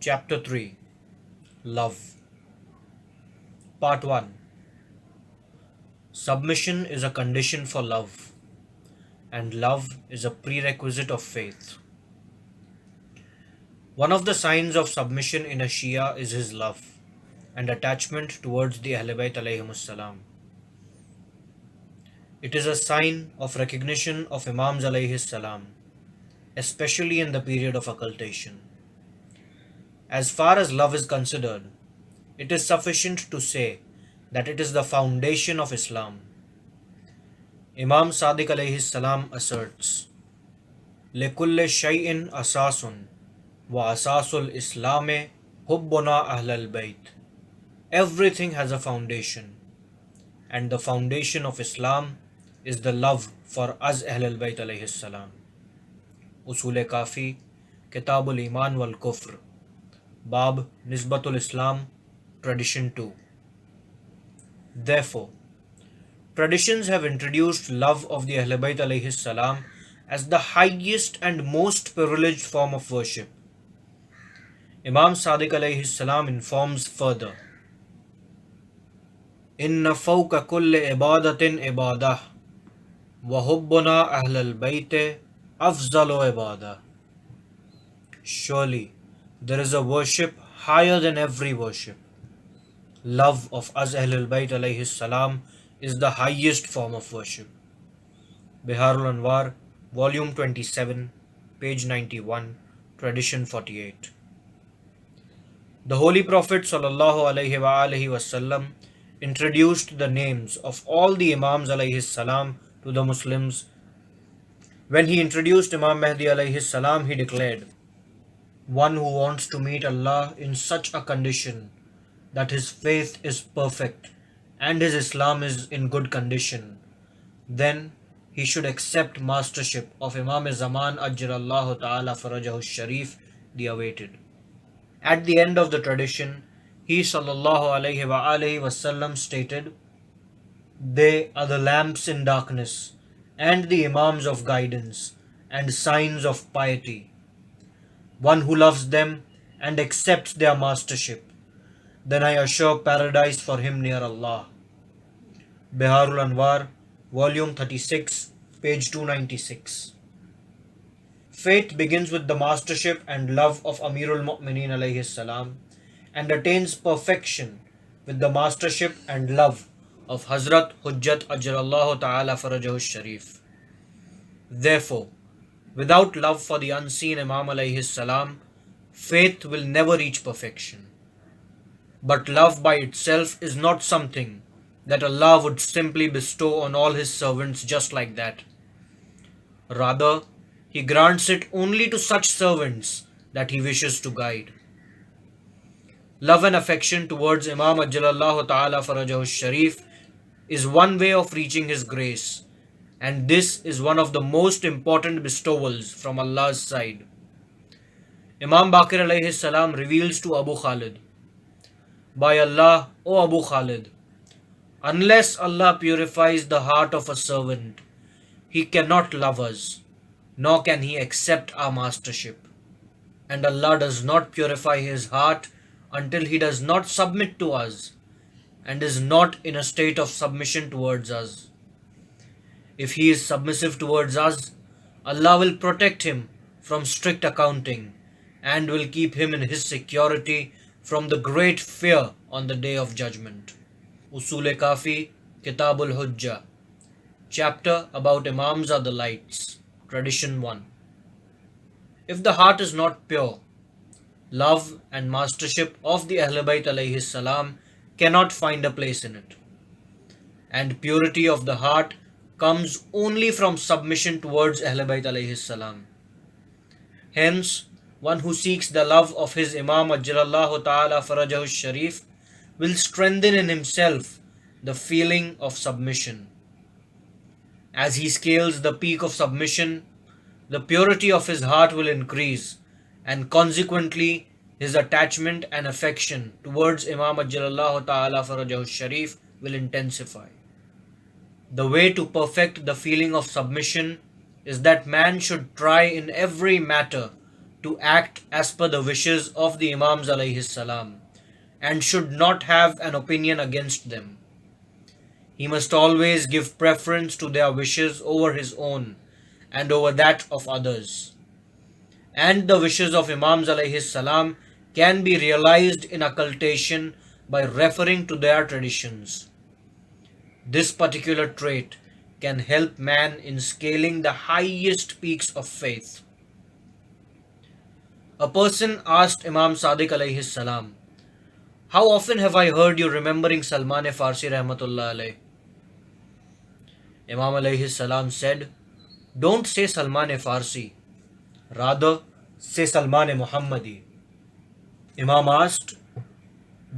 Chapter 3 Love Part 1 Submission is a condition for love, and love is a prerequisite of faith. One of the signs of submission in a Shia is his love and attachment towards the Ahlul Bayt alayhimus salam. It is a sign of recognition of Imams alayhis salam, especially in the period of occultation. As far as love is considered, it is sufficient to say that it is the foundation of Islam. Imam Sadiq alayhis salam asserts, لِكُلِّ شَيْءٍ أَسَاسٌ وَأَسَاسُ الْإِسْلَامِ حُبُّنَا أَهْلَ الْبَيْتِ. Everything has a foundation, and the foundation of Islam is the love for us Ahlul Bayt alayhis salam. Usul Kafi, Kitabul Iman wal Kufr, Bab Nisbatul Islam, Tradition 2. Therefore, traditions have introduced love of the Ahlul Bayt alayhis salam as the highest and most privileged form of worship. Imam Sadiq alayhis salam informs further, Inna fawqa kulli ibadatin ibadah wa hubbuna ahlal bayte afzalu ibadah. Surely there is a worship higher than every worship. Love of us Ahlul Bayt alayhis salam is the highest form of worship. Biharul Anwar, Volume 27, page 91, Tradition 48. The Holy Prophet sallallahu alaihi wasallam introduced the names of all the Imams alayhis salam to the Muslims. When he introduced Imam Mahdi alayhis salam, he declared, one who wants to meet Allah in such a condition that his faith is perfect and his Islam is in good condition, then he should accept mastership of Imam Zaman Ajjalallahu Ta'ala Farajahu Sharif, the awaited. At the end of the tradition, he sallallahu alaihi wasallam stated, they are the lamps in darkness and the Imams of guidance and signs of piety. One who loves them and accepts their mastership, then I assure paradise for him near Allah. Biharul Anwar, Volume 36, page 296. Faith begins with the mastership and love of Amirul Mu'mineen alayhis salam and attains perfection with the mastership and love of Hazrat Hujjat Ajjalallahu Ta'ala Farajahu Sharif. Therefore, without love for the unseen Imam alayhis salam, faith will never reach perfection. But love by itself is not something that Allah would simply bestow on all His servants just like that. Rather, He grants it only to such servants that He wishes to guide. Love and affection towards Imam Ajjalallahu Ta'ala Farajahu Sharif is one way of reaching His grace, and this is one of the most important bestowals from Allah's side. Imam Baqir alayhi salam reveals to Abu Khalid, by Allah, O Abu Khalid, unless Allah purifies the heart of a servant, he cannot love us, nor can he accept our mastership. And Allah does not purify his heart until he does not submit to us and is not in a state of submission towards us. If he is submissive towards us, Allah will protect him from strict accounting and will keep him in his security from the great fear on the day of judgment. Usul Kafi, Kitabul Hujjah, chapter about Imams are the lights, Tradition 1. If the heart is not pure, love and mastership of the Ahlul Bayt alayhis salam cannot find a place in it. And purity of the heart comes only from submission towards Ahlul Bayt alayhis salam. Hence, one who seeks the love of his Imam Ajjalallahu Ta'ala Farajahu Sharif will strengthen in himself the feeling of submission. As he scales the peak of submission, the purity of his heart will increase, and consequently his attachment and affection towards Imam Ajjalallahu Ta'ala Farajahu Sharif will intensify. The way to perfect the feeling of submission is that man should try in every matter to act as per the wishes of the Imams alayhi salam and should not have an opinion against them. He must always give preference to their wishes over his own and over that of others. And the wishes of Imams alayhi salam can be realized in occultation by referring to their traditions. This particular trait can help man in scaling the highest peaks of faith. A person asked Imam Sadiq alayhi salam, "How often have I heard you remembering Salman Farsi rahmatullah alayh?" Imam alayhi salam said, "Don't say Salman Farsi, rather say Salman Muhammadi." Imam asked,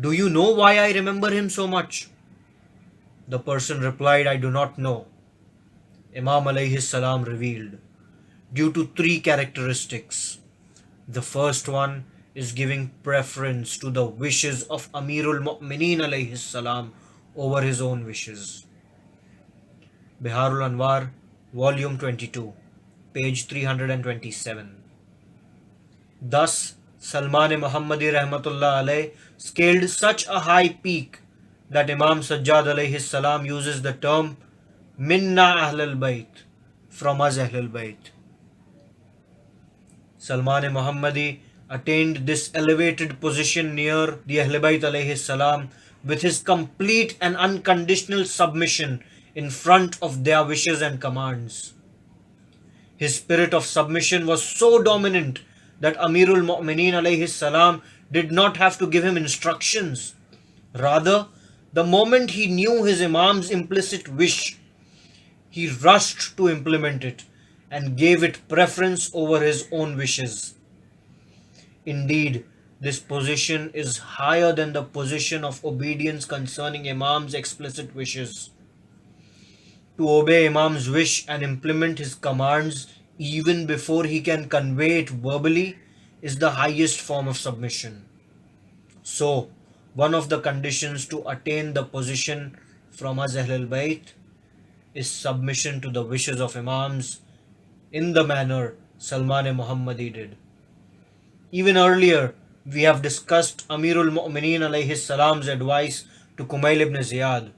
"Do you know why I remember him so much?" The person replied, "I do not know." Imam alayhi salam revealed, due to three characteristics. The first one is giving preference to the wishes of Amirul Mu'mineen alayhi salam over his own wishes. Biharul Anwar, Volume 22, page 327. Thus, Salman Muhammadi Rahmatullah alayh scaled such a high peak that Imam Sajjad alayhi salam uses the term Minna Ahlul Bayt, from us Ahlul Bayt. Salman Muhammadi attained this elevated position near the Ahlul Bayt alayhi salam with his complete and unconditional submission in front of their wishes and commands. His spirit of submission was so dominant that Amirul Mu'mineen alayhi salam did not have to give him instructions. Rather, the moment he knew his Imam's implicit wish, he rushed to implement it and gave it preference over his own wishes. Indeed, this position is higher than the position of obedience concerning Imam's explicit wishes. To obey Imam's wish and implement his commands even before he can convey it verbally is the highest form of submission. So, one of the conditions to attain the position from us Ahlul Bayt is submission to the wishes of Imams in the manner Salman Muhammadi did. Even earlier, we have discussed Amirul Mu'mineen alayhi salam's advice to Kumail ibn Ziyad.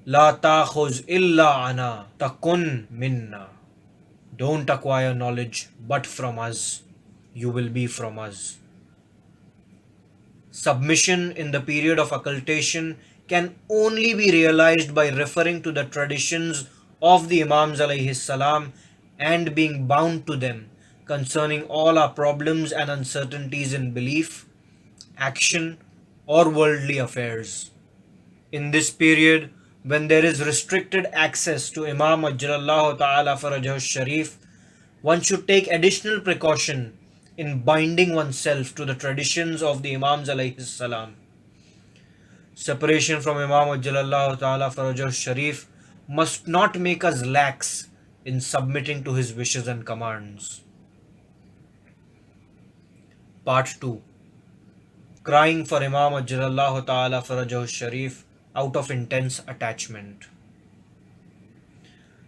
La ta'khuz illa ana takun minna. Don't acquire knowledge but from us. You will be from us. Submission in the period of occultation can only be realized by referring to the traditions of the Imams alayhi salam and being bound to them concerning all our problems and uncertainties in belief, action, or worldly affairs. In this period, when there is restricted access to Imam Ajjalallahu Ta'ala Farajahu Sharif, one should take additional precaution in binding oneself to the traditions of the Imams alayhi salam. Separation from Imam Ajjalallahu Ta'ala Farajahu Sharif must not make us lax in submitting to his wishes and commands. Part 2. Crying for Imam Ajjalallahu Ta'ala Farajahu Sharif out of intense attachment.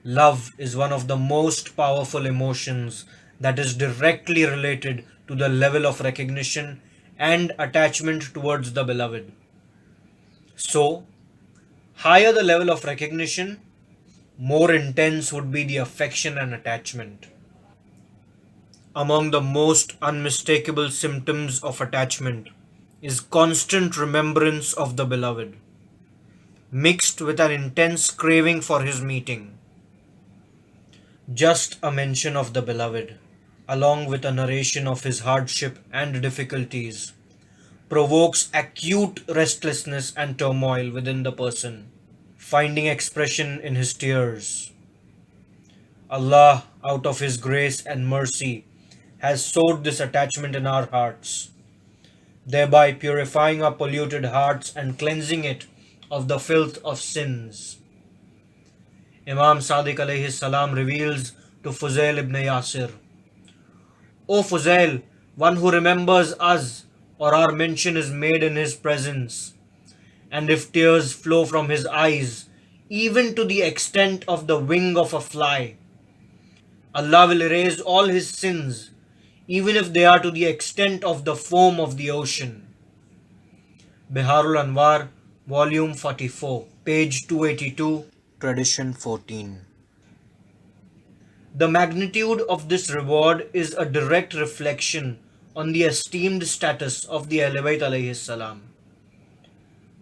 Love is one of the most powerful emotions that is directly related to the level of recognition and attachment towards the beloved. So, higher the level of recognition, more intense would be the affection and attachment. Among the most unmistakable symptoms of attachment is constant remembrance of the beloved, mixed with an intense craving for his meeting. Just a mention of the beloved, along with a narration of his hardship and difficulties, provokes acute restlessness and turmoil within the person, finding expression in his tears. Allah, out of His grace and mercy, has sowed this attachment in our hearts, thereby purifying our polluted hearts and cleansing it of the filth of sins. Imam Sadiq alayhi salam reveals to Fuzail ibn Yasir, "O Fuzail, one who remembers us or our mention is made in his presence, and if tears flow from his eyes, even to the extent of the wing of a fly, Allah will erase all his sins, even if they are to the extent of the foam of the ocean. Biharul Anwar, Volume 44, page 282, Tradition 14. The magnitude of this reward is a direct reflection on the esteemed status of the Ahlul Bayt alayhi salam.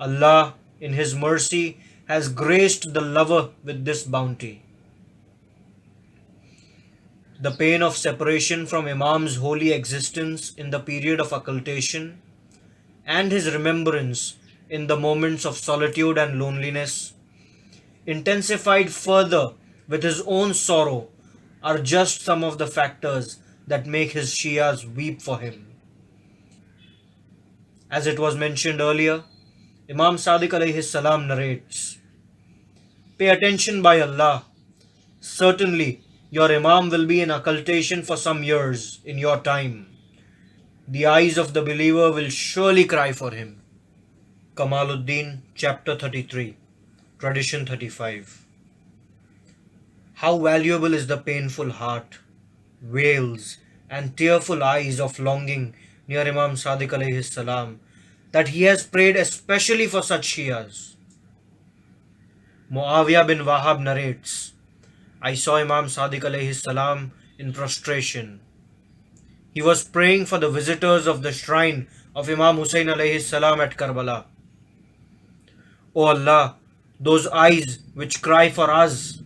Allah, in His mercy, has graced the lover with this bounty. The pain of separation from Imam's holy existence in the period of occultation and his remembrance in the moments of solitude and loneliness, intensified further with his own sorrow, are just some of the factors that make his Shias weep for him. As it was mentioned earlier, Imam Sadiq alayhi salam narrates, "Pay attention by Allah. Certainly, your Imam will be in occultation for some years in your time. The eyes of the believer will surely cry for him." Kamaluddin, chapter 33, tradition 35. How valuable is the painful heart, wails, and tearful eyes of longing near Imam Sadiq alayhi salam, that he has prayed especially for such Shias. Muawiyah bin Wahab narrates, "I saw Imam Sadiq alayhi salam in prostration. He was praying for the visitors of the shrine of Imam Hussein alayhi salam at Karbala. O Allah, those eyes which cry for us,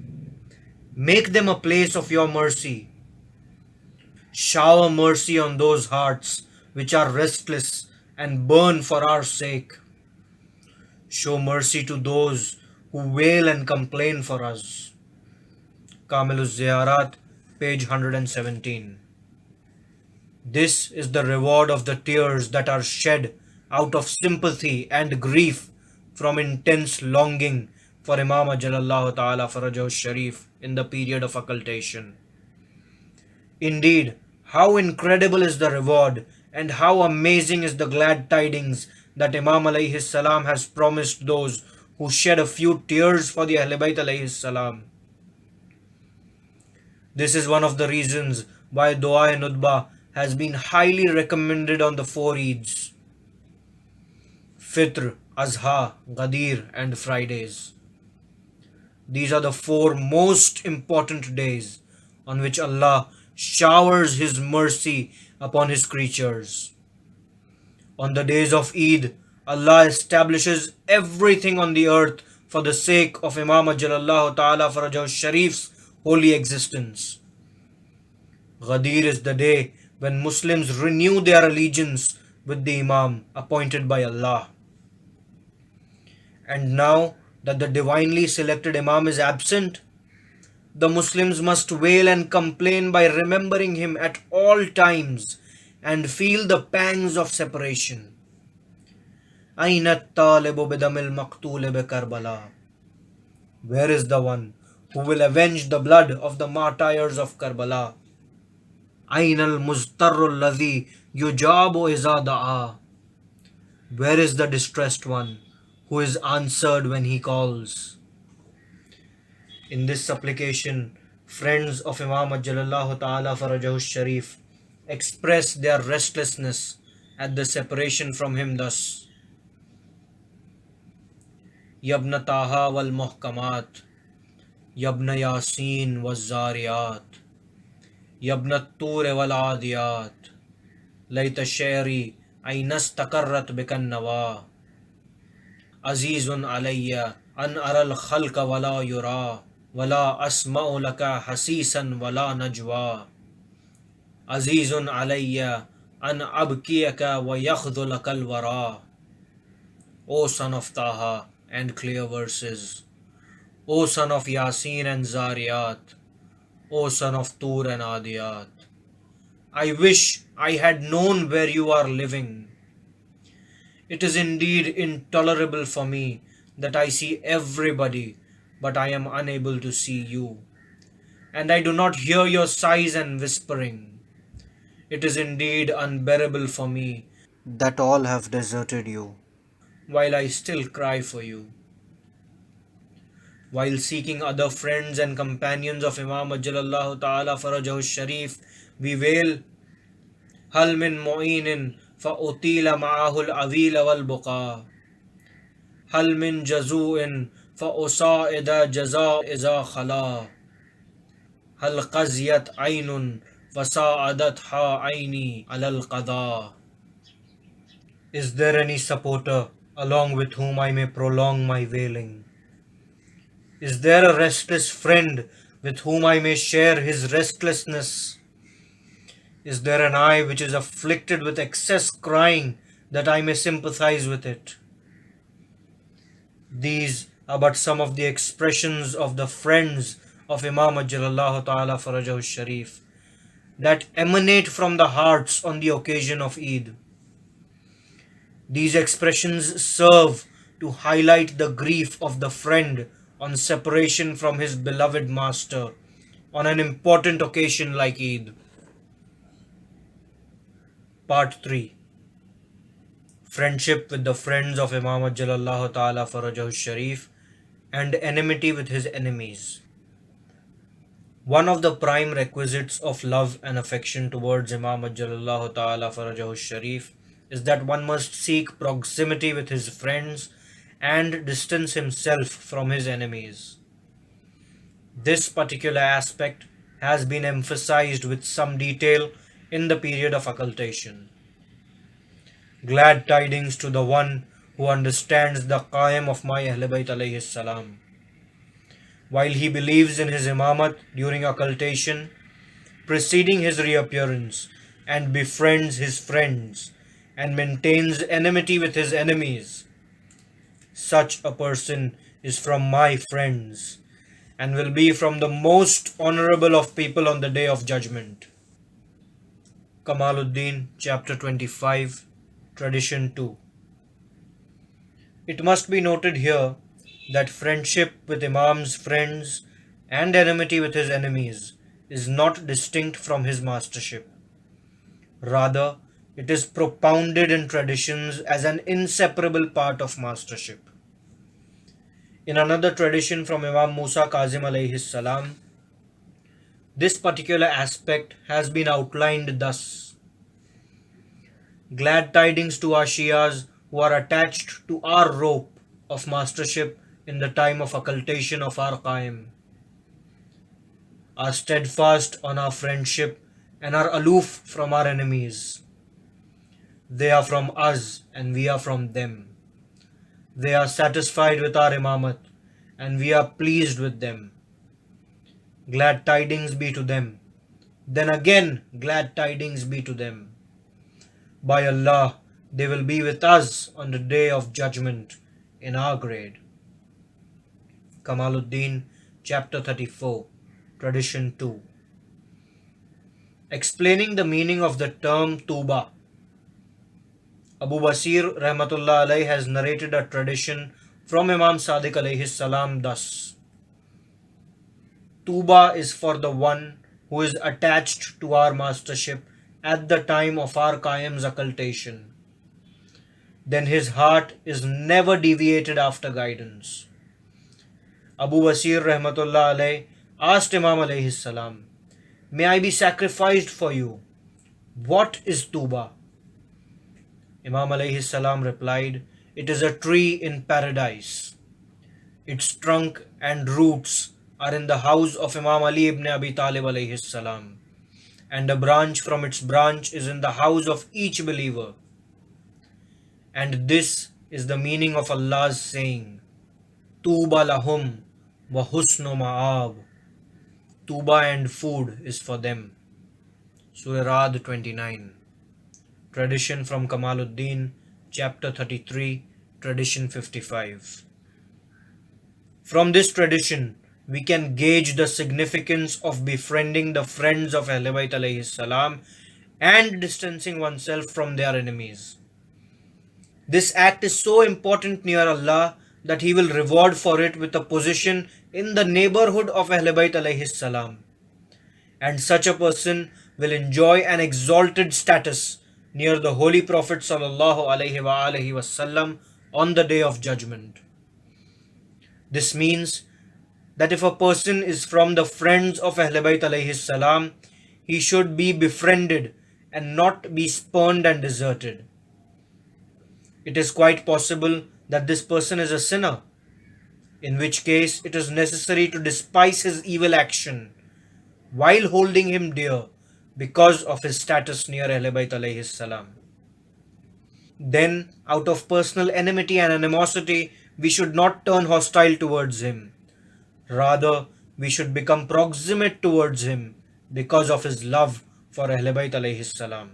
make them a place of your mercy. Shower mercy on those hearts which are restless and burn for our sake. Show mercy to those who wail and complain for us." Kamiluz Ziyarat, page 117. This is the reward of the tears that are shed out of sympathy and grief from intense longing for Imam Ajalallahu Ta'ala Farajahu Sharif in the period of occultation. Indeed, how incredible is the reward and how amazing is the glad tidings that Imam alayhi salam has promised those who shed a few tears for the Ahlul Bayt alayhi salam. This is one of the reasons why Dua-e-Nudba has been highly recommended on the four Eids: Fitr, Azha, Ghadir, and Fridays. These are the four most important days on which Allah showers His mercy upon His creatures. On the days of Eid, Allah establishes everything on the earth for the sake of Imam Ajalallahu Ta'ala Farajahu Sharif's holy existence. Ghadir is the day when Muslims renew their allegiance with the Imam appointed by Allah. And now that the divinely selected Imam is absent, the Muslims must wail and complain by remembering him at all times and feel the pangs of separation. أين الطالب بدم المقتول بكربلاء? Where is the one who will avenge the blood of the martyrs of Karbala? أين المضطر الذي يجاب إذا دعا? Where is the distressed one who is answered when he calls? In this supplication, friends of Imam Ajalallahu Ta'ala Farajahu Sharif express their restlessness at the separation from him thus: Yabna Taha wal Muhkamat, Yabna Yasin wal Zariyat, Yabna Ture wal Adiyat, Layta Shari Aynas Takarrat Bikan Nawa, Azizun Alayya An Aral Khalka Wala Yura, Wala Asma'u Laka Hasisan Wala Najwa, Azizun Alayya An Abkiyaka wa Yakhdulakal Wara. O son of Taha and clear verses, O son of Yasin and Zariyat, O son of Tur and Adiyat, I wish I had known where you are living. It is indeed intolerable for me that I see everybody, but I am unable to see you, and I do not hear your sighs and whispering. It is indeed unbearable for me that all have deserted you, while I still cry for you. While seeking other friends and companions of Imam Ajalallahu Ta'ala Farajahu Sharif, we wail, هل من معين فأطيل معه الأويل والبقاء هل من جزوء فأصائد جزاء إذا خلا هل قزيت عين فساعدتها عيني على القضاء. Is there any supporter along with whom I may prolong my wailing? Is there a restless friend with whom I may share his restlessness? Is there an eye which is afflicted with excess crying that I may sympathize with it? These are but some of the expressions of the friends of Imam Ajjalallahu Ta'ala Farajahu Sharif that emanate from the hearts on the occasion of Eid. These expressions serve to highlight the grief of the friend on separation from his beloved master on an important occasion like Eid. Part 3. Friendship with the friends of Imam Ajjalallahu Ta'ala Farajahu Sharif and enmity with his enemies. One of the prime requisites of love and affection towards Imam Ajjalallahu Ta'ala Farajahu Sharif is that one must seek proximity with his friends and distance himself from his enemies. This particular aspect has been emphasized with some detail in the period of occultation. Glad tidings to the one who understands the Qaim of my Ahl Bayt alayhi salam. While he believes in his imamat during occultation, preceding his reappearance, and befriends his friends, and maintains enmity with his enemies, such a person is from my friends, and will be from the most honorable of people on the Day of Judgment. Kamaluddin, Chapter 25, Tradition 2. It must be noted here that friendship with Imam's friends and enmity with his enemies is not distinct from his mastership. Rather, it is propounded in traditions as an inseparable part of mastership. In another tradition from Imam Musa Kazim alayhi salam, this particular aspect has been outlined thus. Glad tidings to our Shias who are attached to our rope of mastership in the time of occultation of our Qaim, are steadfast on our friendship and are aloof from our enemies. They are from us and we are from them. They are satisfied with our imamat and we are pleased with them. Glad tidings be to them. Then again glad tidings be to them. By Allah, they will be with us on the Day of Judgment in our grade. Kamaluddin, Chapter 34, Tradition 2. Explaining the meaning of the term Tuba, Abu Basir Rahmatullah alayhi has narrated a tradition from Imam Sadiq alayhi salam thus. Tuba is for the one who is attached to our mastership at the time of our Qaim's occultation. Then his heart is never deviated after guidance. Abu Basir Rahmatullah alayhi asked Imam alayhi salam, "May I be sacrificed for you? What is Tuba?" Imam alayhi salam replied, "It is a tree in paradise. Its trunk and roots are in the house of Imam Ali ibn Abi Talib alayhi salam, and a branch from its branch is in the house of each believer. And this is the meaning of Allah's saying, Tuba lahum wa husnu ma'ab. Tuba and food is for them." Surah Ra'd 29. Tradition from Kamaluddin, Chapter 33, Tradition 55. From this tradition, we can gauge the significance of befriending the friends of Ahl Bayt alayhi salam and distancing oneself from their enemies. This act is so important near Allah that He will reward for it with a position in the neighborhood of Ahl Bayt alayhi salam, and such a person will enjoy an exalted status near the Holy Prophet sallallahu alaihi wasallam on the Day of Judgment. This means that if a person is from the friends of Ahl Bayt alayhi salam, he should be befriended and not be spurned and deserted. It is quite possible that this person is a sinner, in which case it is necessary to despise his evil action while holding him dear because of his status near Ahlul Bayt alayhi salam. Then, out of personal enmity and animosity, we should not turn hostile towards him. Rather, we should become proximate towards him because of his love for Ahlul Bayt alayhi salam.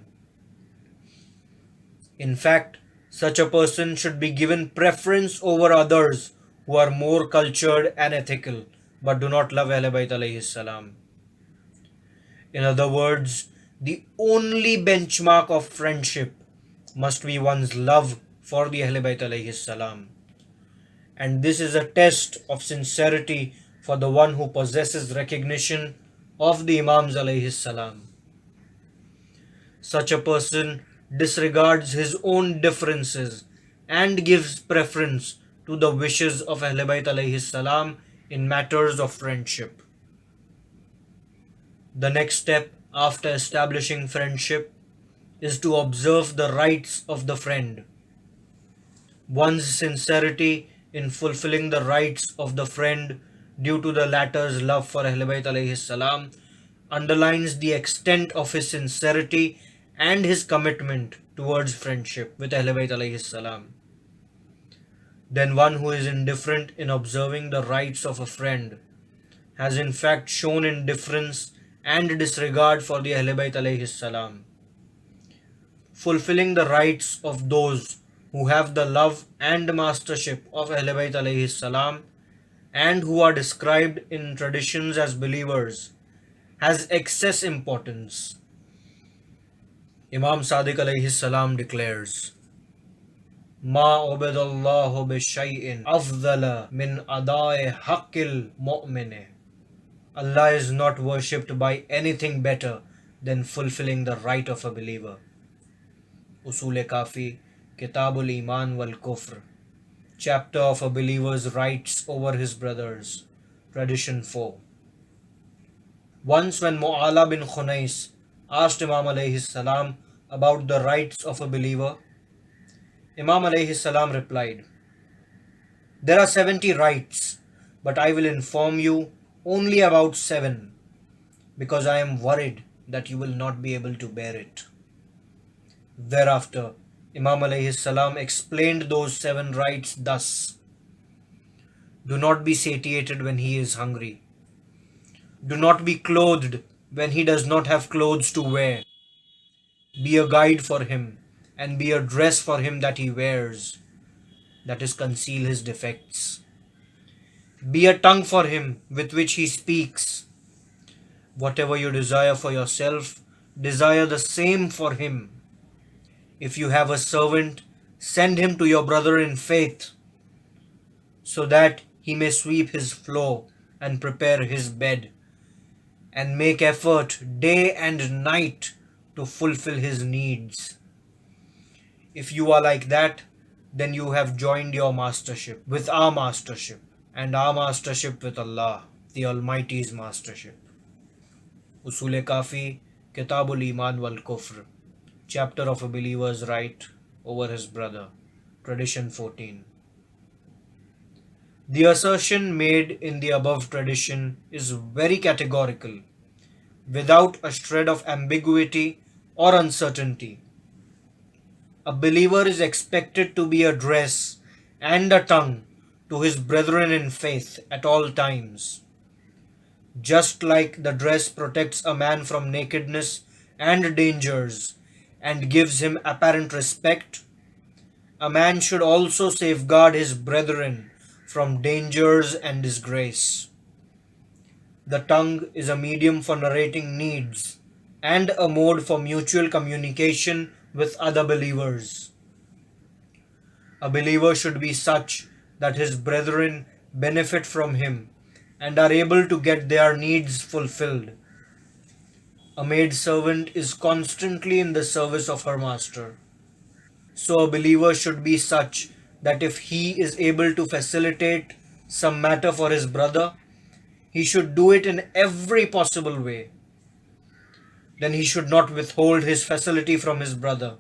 In fact, such a person should be given preference over others who are more cultured and ethical but do not love Ahlul Bayt alayhi salam. In other words, the only benchmark of friendship must be one's love for the Ahlul Bayt alayhi salam. And this is a test of sincerity for the one who possesses recognition of the Imams alayhi salam. Such a person disregards his own differences and gives preference to the wishes of Ahlul Bayt alayhi salam in matters of friendship. The next step after establishing friendship is to observe the rights of the friend. One's sincerity in fulfilling the rights of the friend due to the latter's love for Ahlul Bayt alayhi salam underlines the extent of his sincerity and his commitment towards friendship with Ahlul Bayt alayhi salam. Then one who is indifferent in observing the rights of a friend has in fact shown indifference and disregard for the Ahlul Bayt alayhi salam. Fulfilling the rights of those who have the love and mastership of Ahlul Bayt alayhi salam and who are described in traditions as believers has excess importance. Imam Sadiq alayhi salam declares, Ma ubidallahu bishay'in afdala min adai haqqil mu'mine. Allah is not worshipped by anything better than fulfilling the right of a believer. Usul Kafi, Kitabul Iman wal Kufr, chapter of a believer's rights over his brothers, tradition 4. Once when Mu'ala bin Khunais asked Imam alayhi salam about the rights of a believer, Imam alayhi salam replied, There are 70 rights, but I will inform you only about 7, because I am worried that you will not be able to bear it. Thereafter, Imam alayhi salam explained those 7 rights thus: Do not be satiated when he is hungry. Do not be clothed when he does not have clothes to wear. Be a guide for him, and be a dress for him that he wears, that is, conceal his defects. Be a tongue for him with which he speaks. Whatever you desire for yourself, desire the same for him. If you have a servant, send him to your brother in faith, so that he may sweep his floor and prepare his bed, and make effort day and night to fulfill his needs. If you are like that, then you have joined your mastership with our mastership, and our mastership with Allah, the Almighty's mastership. Usul Kafi, Kitabul Iman wal Kufr, chapter of a believer's right over his brother, tradition 14. The assertion made in the above tradition is very categorical, without a shred of ambiguity or uncertainty. A believer is expected to be a dress and a tongue to his brethren in faith at all times. Just like the dress protects a man from nakedness and dangers and gives him apparent respect, a man should also safeguard his brethren from dangers and disgrace. The tongue is a medium for narrating needs and a mode for mutual communication with other believers. A believer should be such that his brethren benefit from him and are able to get their needs fulfilled. A maid servant is constantly in the service of her master. So a believer should be such that if he is able to facilitate some matter for his brother, he should do it in every possible way. then he should not withhold his facility from his brother,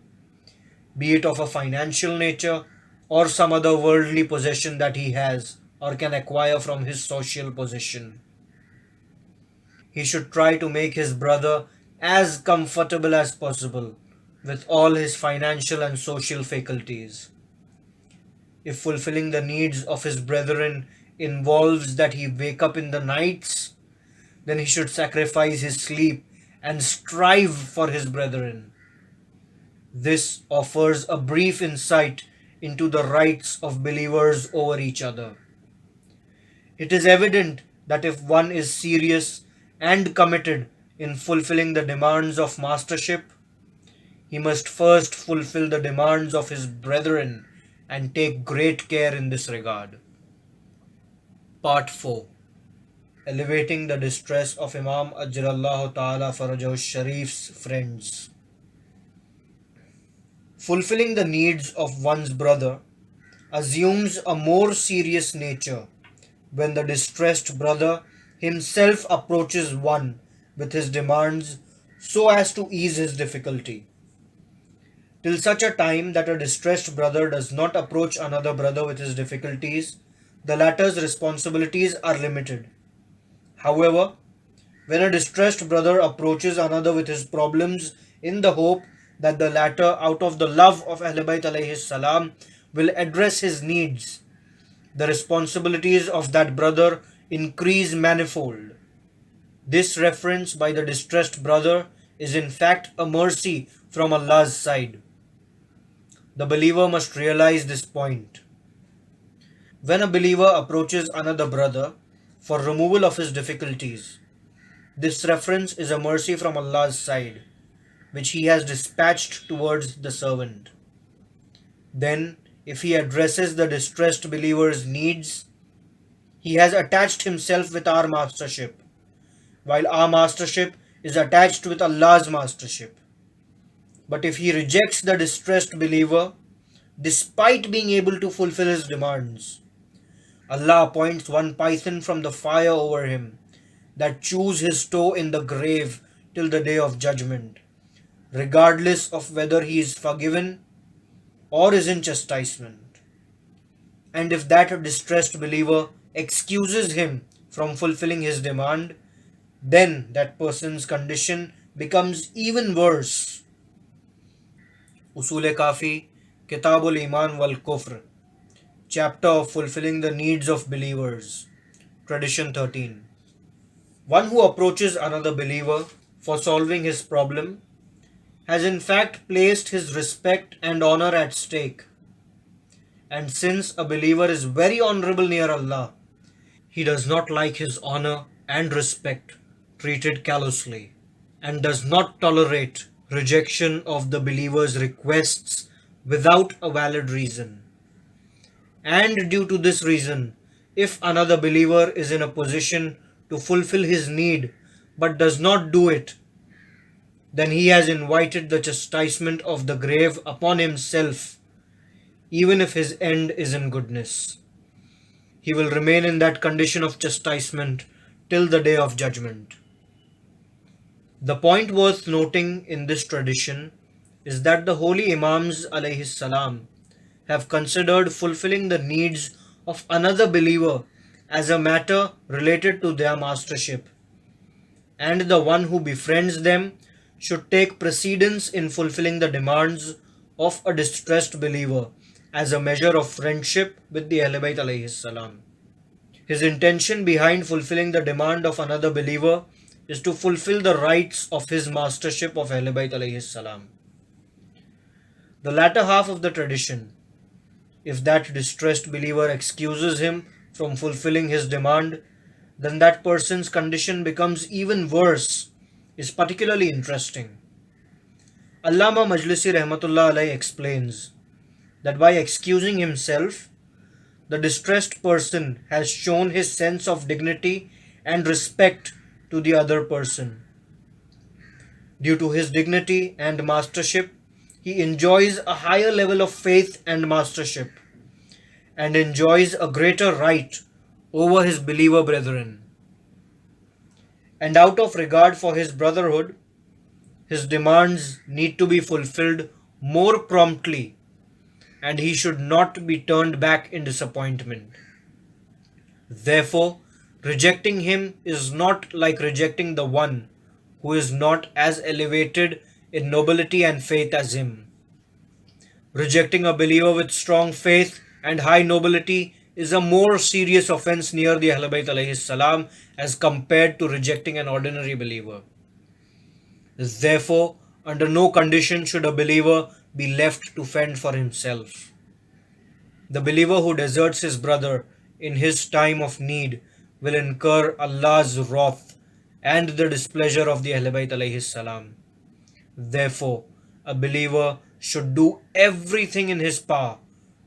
be it of a financial nature or some other worldly possession that he has or can acquire from his social position. He should try to make his brother as comfortable as possible with all his financial and social faculties. If fulfilling the needs of his brethren involves that he wake up in the nights, then he should sacrifice his sleep and strive for his brethren. This offers a brief insight into the rights of believers over each other. It is evident that if one is serious and committed in fulfilling the demands of mastership, he must first fulfill the demands of his brethren and take great care in this regard. Part 4. Elevating the distress of Imam Ajrallahu Ta'ala Farajahu Sharif's friends. Fulfilling the needs of one's brother assumes a more serious nature when the distressed brother himself approaches one with his demands so as to ease his difficulty. Till such a time that a distressed brother does not approach another brother with his difficulties, the latter's responsibilities are limited. However, when a distressed brother approaches another with his problems in the hope that the latter, out of the love of Ahlul Bayt alayhi salam, will address his needs, the responsibilities of that brother increase manifold. This reference by the distressed brother is in fact a mercy from Allah's side. The believer must realize this point. When a believer approaches another brother for removal of his difficulties, this reference is a mercy from Allah's side, which He has dispatched towards the servant. Then, if he addresses the distressed believer's needs, he has attached himself with our mastership, while our mastership is attached with Allah's mastership. But if he rejects the distressed believer, despite being able to fulfill his demands, Allah appoints one python from the fire over him that chews his toe in the grave till the day of judgment, regardless of whether he is forgiven or is in chastisement. And if that distressed believer excuses him from fulfilling his demand, then that person's condition becomes even worse. Usul Kafi, Kitabul Iman wal Kufr, chapter of fulfilling the needs of believers, tradition 13. One who approaches another believer for solving his problem has in fact placed his respect and honor at stake. And since a believer is very honorable near Allah, he does not like his honor and respect treated callously, and does not tolerate rejection of the believer's requests without a valid reason. And due to this reason, if another believer is in a position to fulfill his need but does not do it, then he has invited the chastisement of the grave upon himself, even if his end is in goodness. He will remain in that condition of chastisement till the day of judgment. The point worth noting in this tradition is that the holy Imams alayhi salam have considered fulfilling the needs of another believer as a matter related to their mastership, and the one who befriends them should take precedence in fulfilling the demands of a distressed believer as a measure of friendship with the Ahlul Bayt alayhi salam. His intention behind fulfilling the demand of another believer is to fulfill the rights of his mastership of Ahlul Bayt alayhi salam. The latter half of the tradition, if that distressed believer excuses him from fulfilling his demand, then that person's condition becomes even worse, is particularly interesting. Allama Majlisi Rahmatullah Alayhi explains that by excusing himself, the distressed person has shown his sense of dignity and respect to the other person. Due to his dignity and mastership, he enjoys a higher level of faith and mastership, and enjoys a greater right over his believer brethren. And out of regard for his brotherhood, His demands need to be fulfilled more promptly, and he should not be turned back in disappointment. Therefore, rejecting him is not like rejecting the one who is not as elevated in nobility and faith as him. Rejecting a believer with strong faith and high nobility is a more serious offense near the Ahlul Bayt alayhi salam as compared to rejecting an ordinary believer. Therefore, under no condition should a believer be left to fend for himself. The believer who deserts his brother in his time of need will incur Allah's wrath and the displeasure of the Ahlul Bayt alayhi salam. Therefore, a believer should do everything in his power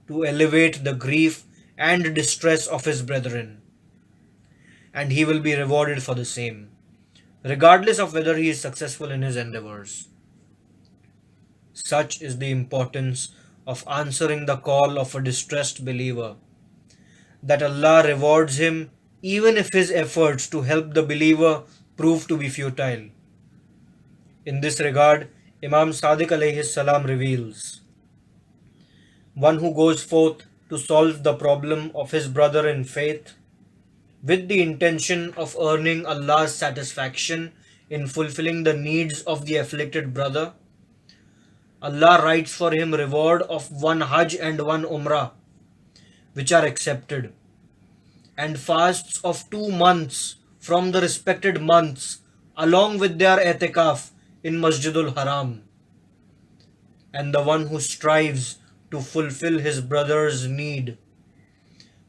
to elevate the grief and distress of his brethren, and he will be rewarded for the same, regardless of whether he is successful in his endeavors. Such is the importance of answering the call of a distressed believer, that Allah rewards him even if his efforts to help the believer prove to be futile. In this regard, Imam Sadiq alayhi salam reveals, one who goes forth to solve the problem of his brother in faith with the intention of earning Allah's satisfaction in fulfilling the needs of the afflicted brother, Allah writes for him reward of one Hajj and one Umrah, which are accepted, and fasts of 2 months from the respected months, along with their i'tikaf in Masjidul Haram. And the one who strives to fulfill his brother's need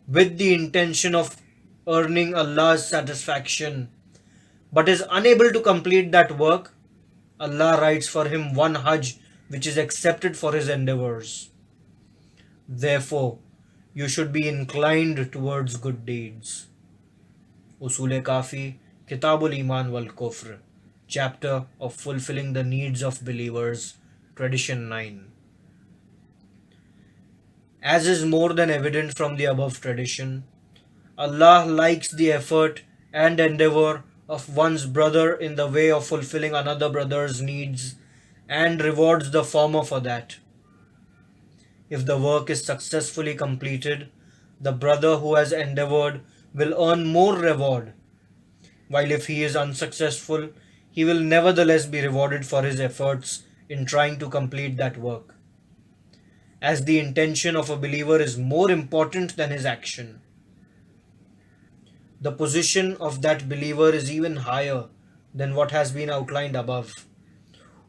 with the intention of earning Allah's satisfaction but is unable to complete that work, Allah writes for him one Hajj which is accepted for his endeavors. Therefore, you should be inclined towards good deeds. Usul Kafi, Kitabul Iman wal Kufr, chapter of fulfilling the needs of believers, tradition 9. As is more than evident from the above tradition, Allah likes the effort and endeavor of one's brother in the way of fulfilling another brother's needs and rewards the former for that. If the work is successfully completed, the brother who has endeavored will earn more reward, while if he is unsuccessful, he will nevertheless be rewarded for his efforts in trying to complete that work, as the intention of a believer is more important than his action. The position of that believer is even higher than what has been outlined above.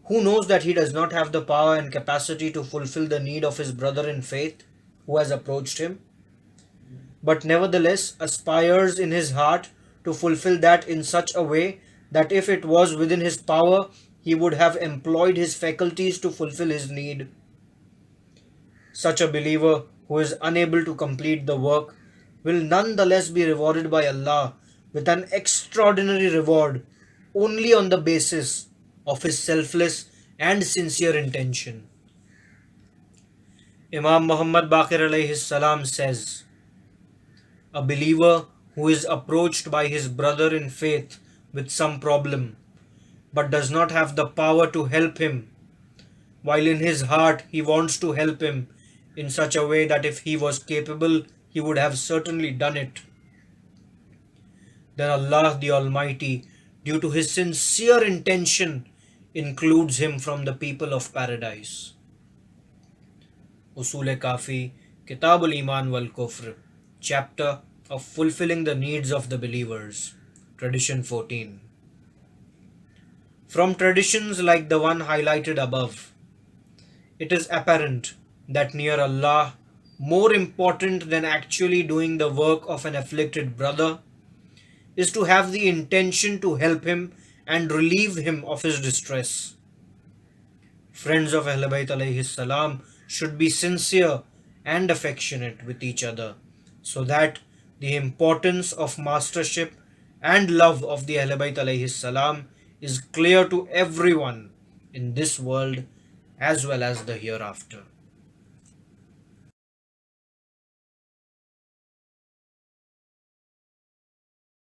Who knows that he does not have the power and capacity to fulfill the need of his brother in faith who has approached him, but nevertheless aspires in his heart to fulfill that in such a way that if it was within his power, he would have employed his faculties to fulfill his need. Such a believer who is unable to complete the work will nonetheless be rewarded by Allah with an extraordinary reward only on the basis of his selfless and sincere intention. Imam Muhammad Baqir alayhi salam says, a believer who is approached by his brother in faith with some problem but does not have the power to help him, while in his heart he wants to help him in such a way that if he was capable, he would have certainly done it, then Allah the Almighty, due to his sincere intention, includes him from the people of paradise. Usul Kafi, Kitabul Iman wal Kufr, chapter of fulfilling the needs of the believers, tradition 14. From traditions like the one highlighted above, it is apparent that near Allah, more important than actually doing the work of an afflicted brother, is to have the intention to help him and relieve him of his distress. Friends of Ahlul Bayt alayhi salam should be sincere and affectionate with each other, so that the importance of mastership and love of the Ahlul Bayt alayhi salam is clear to everyone in this world as well as the hereafter.